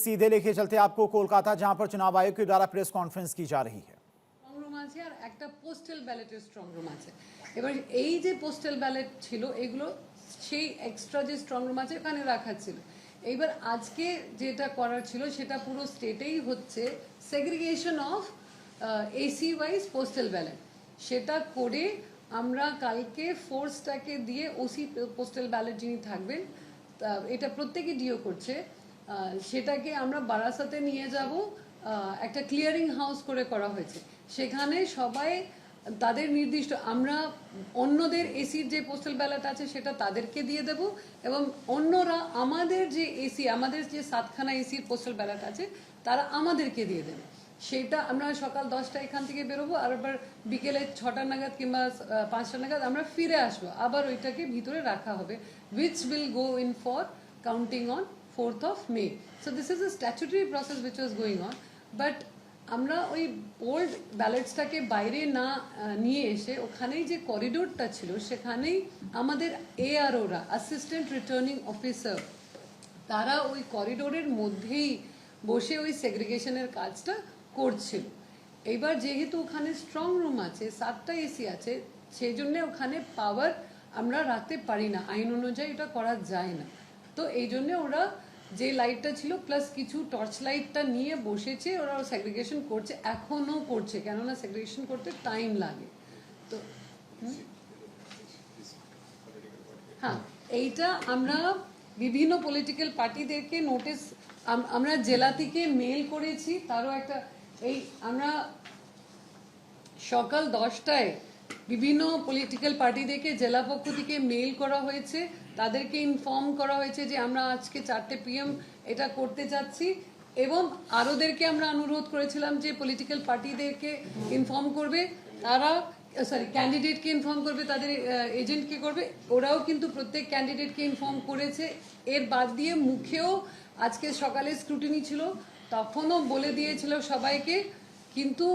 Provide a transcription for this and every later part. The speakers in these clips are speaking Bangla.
सीधे लेके चलते आपको कोलकाता, जहां पर चुनाव आयोग के द्वारा प्रेस कॉन्फ्रेंस की जा रही है। স্ট্রং রুম আছে আর একটা পোস্টাল ব্যালটের স্ট্রং রুম আছে। এবার এই যে পোস্টাল ব্যালট ছিল এগুলো সেই এক্সট্রা যে স্ট্রং রুম আছে ওখানে রাখা ছিল। এইবার আজকে যেটা করার ছিল সেটা পুরো স্টেটেই হচ্ছে segregation of AC wise postal ballot. সেটা করে আমরা কালকে ফোর্সটাকে দিয়ে ওসি পোস্টাল ব্যালট যিনি থাকবেন, এটা প্রত্যেকে ডিও করছে, সেটাকে আমরা বারাসাতে নিয়ে যাব। একটা ক্লিয়ারিং হাউস করে করা হয়েছে, সেখানে সবাই তাদের নির্দিষ্ট, আমরা অন্যদের এসির যে পোস্টাল ব্যালট আছে সেটা তাদেরকে দিয়ে দেব এবং অন্যরা আমাদের যে এসি, আমাদের যে 7খানা এসির পোস্টাল ব্যালট আছে তারা আমাদেরকে দিয়ে দেবে। সেটা আমরা সকাল 10টা এখান থেকে বেরোবো, আর আবার বিকেলে 6টা নাগাদ কিংবা 5টা নাগাদ আমরা ফিরে আসবো, আবার ওইটাকে ভিতরে রাখা হবে, which will go in for counting on 4th of May. So this is a statutory process which was going on, but আমরা ওই ওল্ড ব্যালেটসটাকে বাইরে না নিয়ে এসে ওখানেই যে করিডোরটা ছিল সেখানেই আমাদের এআরওরা, অ্যাসিস্ট্যান্ট রিটার্নিং অফিসার, তারা ওই করিডোরের মধ্যেই বসে ওই সেগ্রিগেশনের কাজটা করছিল। এইবার যেহেতু ওখানে স্ট্রং রুম আছে, 7টা এসি আছে, সেই জন্য ওখানে পাওয়ার আমরা রাখতে পারি না, আইন অনুযায়ী এটা করা যায় না। তো এই জন্য ওরা যে লাইটটা ছিল প্লাস কিছু টর্চ লাইটটা নিয়ে বসেছে, ওরা সেগ্রিগেশন করছে, এখনো করছে, কেননা সেগ্রিগেশন করতে টাইম লাগে। তো হ্যাঁ, এইটা আমরা বিভিন্ন পলিটিক্যাল পার্টিদেরকে নোটিশ আমরা জেলা থেকে মেল করেছি, তারও একটা এই আমরা সকাল 10টায় বিভিন্ন পলিটিক্যাল পার্টিদেরকে জেলা পক্ষ থেকে মেল করা হয়েছে, তাদেরকে ইনফর্ম করা হয়েছে যে আমরা আজকে 4টে PM এটা করতে যাচ্ছি, এবং আরোদেরকে আমরা অনুরোধ করেছিলাম যে পলিটিক্যাল পার্টিদেরকে ইনফর্ম করবে, তারা ক্যান্ডিডেটকে ইনফর্ম করবে, তাদের এজেন্টকে করবে, ওরাও কিন্তু প্রত্যেক ক্যান্ডিডেটকে ইনফর্ম করেছে। এর বাদ দিয়ে মুখেও আজকে সকালে স্ক্রুটিনি ছিল, তখনও বলে দিয়েছিল সবাইকে, কিন্তু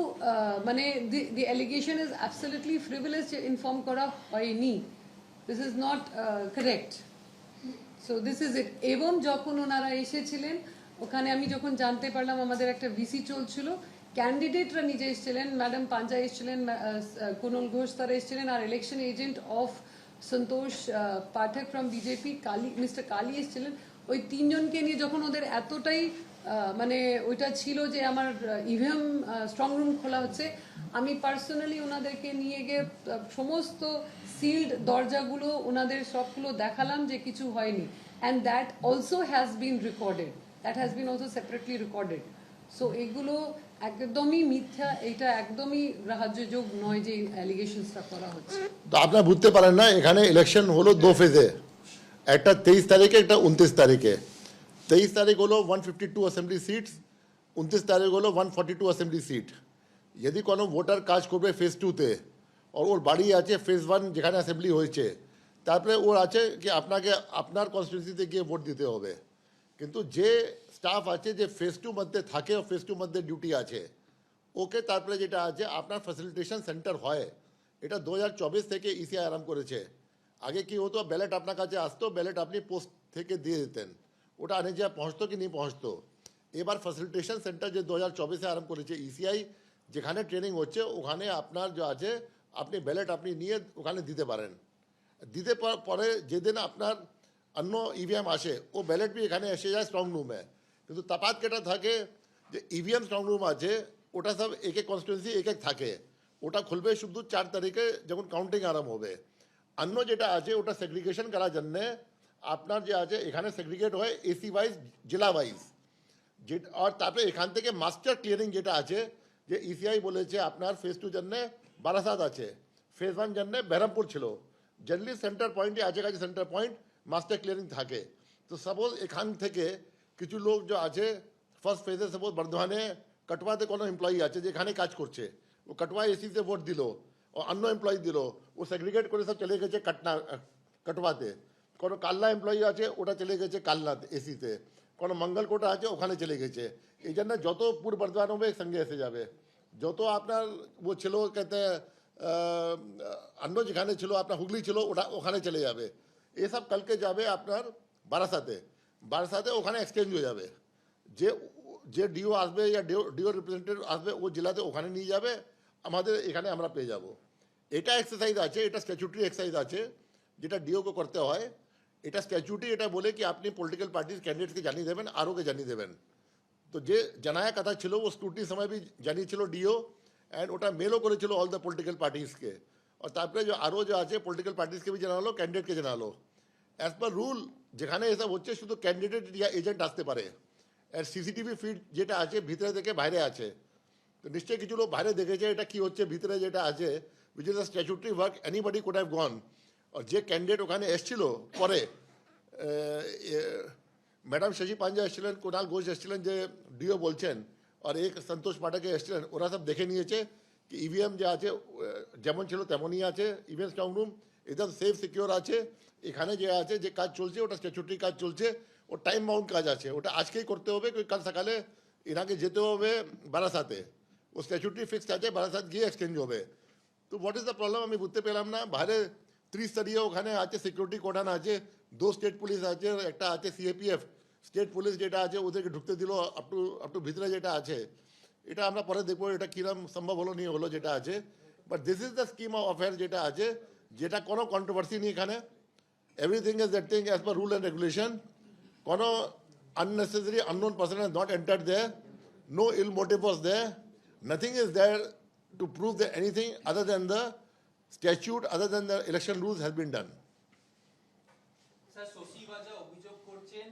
মানে দি অ্যালিগেশন ইজ অ্যাবসলিউটলি ফ্রিভুলাস যে ইনফর্ম করা হয়নি। This is not correct. So this is it. এবং যখন ওনারা এসেছিলেন ওখানে, আমি যখন জানতে পারলাম আমাদের একটা ভিসি চলছিল, ক্যান্ডিডেটরা নিজে এসেছিলেন, ম্যাডাম পাঞ্জা এসেছিলেন, কুণাল ঘোষ তারা এসেছিলেন, আর election agent of Santosh Pathak from BJP mister Kali এসেছিলেন। ওই 3জনকে নিয়ে যখন ওদের এতটাই মানে ওইটা ছিল যে আমার ইভিএম স্ট্রং রুম খোলা হচ্ছে, আমি পার্সোনালি ওনাদেরকে নিয়ে গিয়ে সমস্ত সিল্ড দরজাগুলো ওনাদের সবগুলো দেখালাম যে কিছু হয়নি, and that also has been recorded, that has been also separately recorded. So এগুলো একদমই মিথ্যা, এটা একদমই গ্রাহ্যযোগ নয় যে অ্যালিগেশনসটা করা হচ্ছে। তো আপনারা বুঝতে পারেন না, এখানে ইলেকশন হলো 2 ফেজে, একটা 23 তারিখে, একটা 29 তারিখে। 23 তারিখ হলো 152 অ্যাসেম্বলি সিটস, 29 তারিখ হলো 142 অ্যাসেম্বলি সিট। যদি কোনো ভোটার কাজ করবে ফেজ 2তে, আর ওর বাড়ি আছে ফেজ 1 যেখানে অ্যাসেম্বলি হয়েছে, তারপরে ওর আছে কি আপনাকে আপনার কনস্টিটিউন্সিতে গিয়ে ভোট দিতে হবে। কিন্তু যে স্টাফ আছে যে ফেজ 2 মধ্যে থাকে, ফেজ 2 মধ্যে ডিউটি আছে, ওকে তারপরে যেটা আছে আপনার ফ্যাসিলিটেশন সেন্টার হয়, এটা 2024 থেকে ইসিআই আরাম করেছে। আগে কি হতো, ব্যালেট আপনার কাছে আসতো, ব্যালেট আপনি পোস্ট থেকে দিয়ে দিতেন, ওটা আনে যা পৌঁছতো কি नहीं পৌঁছতো। এবার ফ্যাসিলিটেশন সেন্টার যে 2024-এ আরম্ভ করেছে ইসিআই, যেখানে ট্রেনিং হচ্ছে ওখানে আপনার যে আছে আপনি ব্যালেট আপনি নিয়ে ওখানে দিতে পারেন। দিতে পরে যেদিন আপনার অন্য ইভিএম আসে, ও ব্যালেট বি এখানে এসে যায় স্ট্রং রুমে। কিন্তু তাপাত কেটা থাকে যে ইভিএম স্ট্রং রুম আছে, ওটা সব এক এক কনস্টিটুয়েন্সি এক এক থাকে, ওটা খুলবে শুধু 4 তারিখে যখন কাউন্টিং আরম্ভ হবে। অন্য যেটা আছে ওটা সেগ্রিগেশন করার জন্যে আপনার যে আছে এখানে সেগ্রিগেট হয় এসি ওয়াইজ, জেলা ওয়াইজ, যে আর তারপরে এখান থেকে মাস্টার ক্লিয়ারিং যেটা আছে, যে ইসিআই বলেছে আপনার ফেজ 2 জন্যে বারাসাত আছে, ফেজ 1 জন্যে বেরহামপুর ছিল, জেনারেলি সেন্টার পয়েন্টে আছে কাছে সেন্টার পয়েন্ট মাস্টার ক্লিয়ারিং থাকে। তো সাপোজ এখান থেকে কিছু লোক যে আছে ফার্স্ট ফেজে, সাপোজ বর্ধমানে কটওয়াতে কোনো এমপ্লয়ি আছে যেখানে কাজ করছে, ও কটওয়া এসিতে ভোট দিল, ও অন্য এমপ্লয়ি দিল, ও সেগ্রিগেট করে সব চলে গেছে কটওয়াতে। কোনো কাল্লা এমপ্লয়ি আছে ওটা চলে গেছে কাল্লা এসিতে, কোনো মঙ্গলকোটা আছে ওখানে চলে গেছে। এই জন্য যত পূর্ব বর্ধমান হবে সঙ্গে এসে যাবে, যত আপনার ও ছিল कहते অন্য যেখানে ছিল আপনার হুগলি ছিল ওটা ওখানে চলে যাবে। এসব কালকে যাবে আপনার বারাসাতে, বারাসাতে ওখানে এক্সচেঞ্জ হয়ে যাবে। যে যে ডিও আসবে या ডিও রিপ্রেজেন্টেটিভ আসবে ও জেলাতে ওখানে নিয়ে যাবে, আমাদের এখানে আমরা পেয়ে যাব। এটা এক্সারসাইজ আছে, এটা স্ট্যাচুটরি এক্সারসাইজ আছে যেটা ডিওকে করতে হয়। এটা স্ট্যাচুটরি, এটা বলে কি আপনি পলিটিক্যাল পার্টির ক্যান্ডিডেটকে জানিয়ে দেবেন, আরওকে জানিয়ে দেবেন। তো যে জানায়া কথা ছিল ও স্ক্রুটিনি সময় भी জানিয়েছিল ডিও, অ্যান্ড ওটা মেলও করেছিল অল দ্য পলিটিক্যাল পার্টিসকে। আর তারপরে যে আরও যে আছে পলিটিক্যাল পার্টিসকে भी জানালো, ক্যান্ডিডেটকে জানালো। অ্যাজ পার রুল যেখানে এসব হচ্ছে শুধু ক্যান্ডিডেট या এজেন্ট আসতে পারে। আর সিসিটিভি ফিড যেটা আছে ভিতরে থেকে বাইরে আছে, তো নিশ্চয়ই কিছু লোক বাইরে দেখেছে এটা কি হচ্ছে ভিতরে যেটা আছে, which is a statutory work, anybody could have gone. আর যে ক্যান্ডিডেট ওখানে এসেছিল পরে, ম্যাডাম শশী পাঞ্জা এসেছিলেন, কুণাল ঘোষ এসেছিলেন যে ডিও বলছেন, আর এক সন্তোষ পাঠকে এসেছিলেন, ওরা সব দেখে নিয়েছে কি ইভিএম যে আছে যেমন ছিল তেমনই আছে, ইভিএম স্ট্রং রুম একদম সেফ সিকিওর আছে। এখানে যে আছে যে কাজ চলছে ওটা স্ট্যাচুটরি কাজ চলছে, ও টাইম বাউন্ড কাজ আছে, ওটা আজকেই করতে হবে, কাল সকালে এনাকে যেতে হবে বারাসাতে, ও স্ট্যাচুটরি ফিক্সড আছে, বারাসাত গিয়ে এক্সচেঞ্জ হবে। তো হোয়াট ইজ দ্য প্রবলেম আমি বুঝতে পেলাম না। বাইরে ত্রিস্তরীয় ওখানে আছে সিকিউরিটি কোডান আছে, 2 স্টেট পুলিশ আছে, একটা আছে সিএপিএফ স্টেট পুলিশ যেটা আছে, ওদেরকে ঢুকতে দিল আপ টু ভিতরে যেটা আছে। এটা আমরা পরে দেখবো এটা কিরম সম্ভব হলো নিয়ে হলো যেটা আছে। But this is the scheme of affair যেটা আছে, যেটা কোনো কন্ট্রোভার্সি নেই এখানে। Everything is that thing as per rule and regulation. কোনো unnecessary unknown person has not entered there, no ill motive was there, nothing is there to prove that anything other than the statute, other than the election rules has been done. Sir Shashi বাজা অভিযোগ করছেন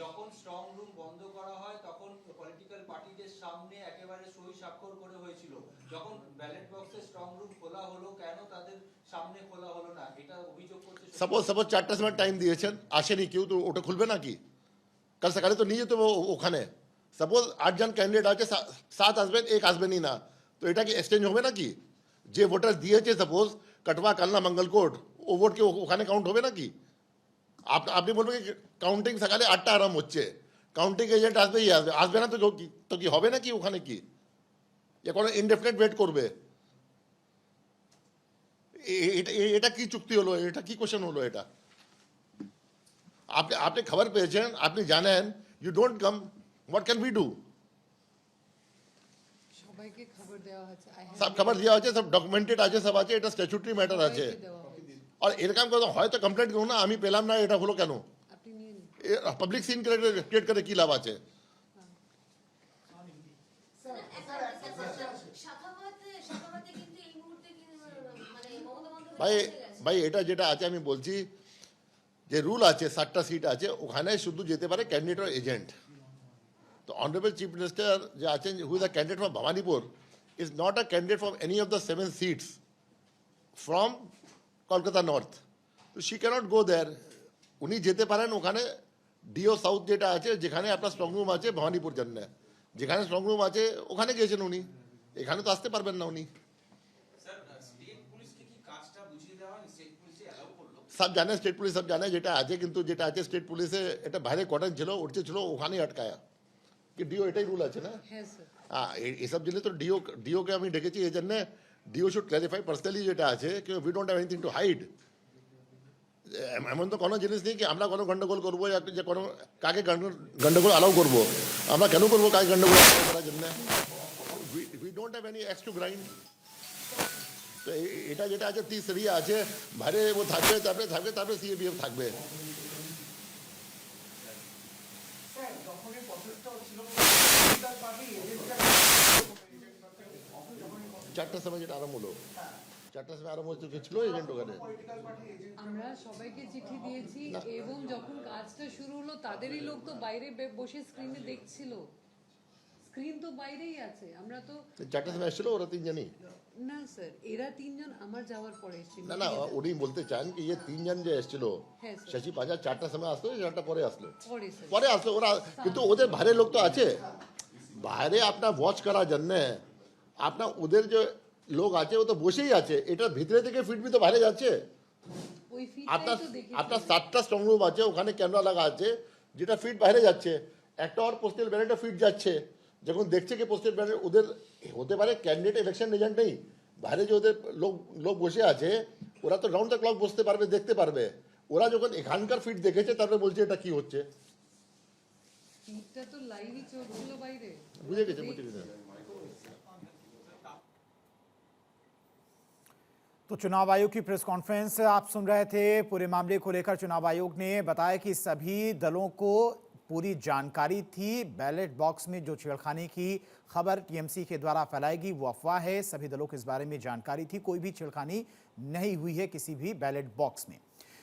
যখন স্ট্রং রুম বন্ধ করা হয় তখন পলিটিক্যাল পার্টিদের সামনে একেবারে সই স্বাক্ষর করে হয়েছিল, যখন ব্যালট বক্সে স্ট্রং রুম খোলা হলো কেন তাদের সামনে খোলা হলো না, এটা অভিযোগ করছে। সাপোজ 4টার সময় টাইম দিয়েছেন, আসেনি কেউ, তো ওটা খুলবে নাকি? কাল সকালে তো নিয়ে যেত ওখানে। সাপোজ 8 জন ক্যান্ডিডেট আছে, 7 আসবেন, 1 আসবেনই না, তো এটা কি এক্সচেঞ্জ হবে নাকি? যে ভোটার দিয়েছে সাপোজ কটবা, কালনা, মঙ্গলকোট, ও ভোট কি ওখানে কাউন্ট হবে নাকি? আপনি বলবেন কি কাউন্টিং সকালে 8টা আরাম হচ্ছে, কাউন্টিং এজেন্ট আসবেই আসবে, আসবে না তো কি হবে নাকি ওখানে? কি কোনো ইনডেফিনিট ওয়েট করবে? এটা কি চুক্তি হলো? এটা কি কোশ্চেন হলো? এটা আপনি খবর পেয়েছেন, আপনি জানেন, you don't come, what can we do? সবাইকে খবর দেওয়া হচ্ছে, সব খবর দেওয়া আছে, সব ডকুমেন্টেড আছে, সব আছে, এটা স্ট্যাচুটরি ম্যাটার আছে। আর এরকম করে হয়তো কমপ্লেন্ট করুন না, আমি পেলাম না, এটা হলো কেন? আপনি নিয়ে নিন। পাবলিক সিন ক্রিয়েট করে কি লাভ আছে? ভাই ভাই এটা যেটা আছে আমি বলছি, যে রুল আছে 7টা সিট আছে, ওখানে শুধু যেতে পারে ক্যান্ডিডেট আর এজেন্ট। তো অনারেবল চিফ মিনিস্টার যে আছেন, who is the candidate from Bhabanipur, is not a candidate from any of the 7 seats from Kolkata north, তো শি ক্যানট গো দেয়ার। উনি যেতে পারেন ওখানে ডিও সাউথ যেটা আছে, যেখানে আপনার স্ট্রং রুম আছে ভবানীপুর জন্য, যেখানে স্ট্রং রুম আছে ওখানে গিয়েছেন উনি, এখানে তো আসতে পারবেন না উনি। সব জানে স্টেট পুলিশ, সব জানে যেটা আছে, কিন্তু যেটা আছে স্টেট পুলিশে এটা বাইরে কটন ছিল, উঠছে ছিল, ওখানেই আটকায়া কি ডিও, এটাই রুল আছে না? হ্যাঁ স্যার। হ্যাঁ, এসব জিনিস তো ডিওকে আমি ডেকেছি এই জন্যে, ডিও শুড ক্ল্যারিফাই পার্সোনালি যেটা আছে, কি we don't have anything to hide. এমন তো কোনো জিনিস নেই কি আমরা কোনো গন্ডগোল করবো, যে কোনো কাকে গন্ডগোল অ্যালাউ করবো, আমরা কেন করবো কাকে গন্ডগোল করার জন্য? We don't have any x to grind. তো এটা যেটা আছে 30 এরিয়া আছে, বাইরে ও থাকবে, তারপরে সিএবিএফ থাকবে। চারটার সময় যেটা আরম্ভ হলো, 4টার সময় আরম্ভ হচ্ছে, ছিল এজেন্ট ওখানে। আমরা সবাইকে চিঠি দিয়েছি এবং যখন কাজটা শুরু হলো তাদেরই লোক তো বাইরে বসে স্ক্রিনে দেখছিল, স্ক্রিন তো বাইরেই আছে। আমরা তো 4টার সময় এসেছিল ওরা 3 জনই? না স্যার, এরা 3 জন আমার যাওয়ার পরে এসেছিল। না উনি বলতে চান কি এই 3 জন যে এসেছিল, হ্যাঁ স্যার। শশী পাজা 4টার সময় আসলো, 4টা পরে আসলো, পরে স্যার। পরে আসলো ওরা, কিন্তু ওদের বাইরে লোক তো আছে, বাইরে আপনার ওয়াচ করার জন্য আপনার ওদের যে লোক আছে ও তো বসেই আছে, এটা ভিতরে থেকে ফিডবি তো বাইরে যাচ্ছে। ওই ফিডটাই আপনার তো দেখি। আপনার 7টা স্ট্রং রুম আছে, ওখানে ক্যামেরা লাগা আছে, যেটা ফিড বাইরে যাচ্ছে, একটা আর পোস্টাল ব্যালটে ফিড যাচ্ছে। যখন দেখছে কি পোস্টাল ব্যালট ওদের হতে পারে ক্যান্ডিডেট ইলেকশন এজেন্ট নেই, বাইরে যে ওদের লোক বসে আছে, ওরা তো রাউন্ড দ্য ক্লক বসতে পারবে, দেখতে পারবে। ওরা যখন এখানকার ফিড দেখেছে তারপরে বলছে এটা কি হচ্ছে। ফিডটা তো লাইভই চলছিল বাইরে। বুঝে গেছে বুঝে গেছে तो चुनाव आयोग की प्रेस कॉन्फ्रेंस आप सुन रहे थे। पूरे मामले को लेकर चुनाव आयोग ने बताया कि सभी दलों को पूरी जानकारी थी। बैलेट बॉक्स में जो छेड़खानी की खबर टीएमसी के द्वारा फैलाएगी वो अफवाह है। सभी दलों को इस बारे में जानकारी थी। कोई भी छेड़खानी नहीं हुई है किसी भी बैलेट बॉक्स में।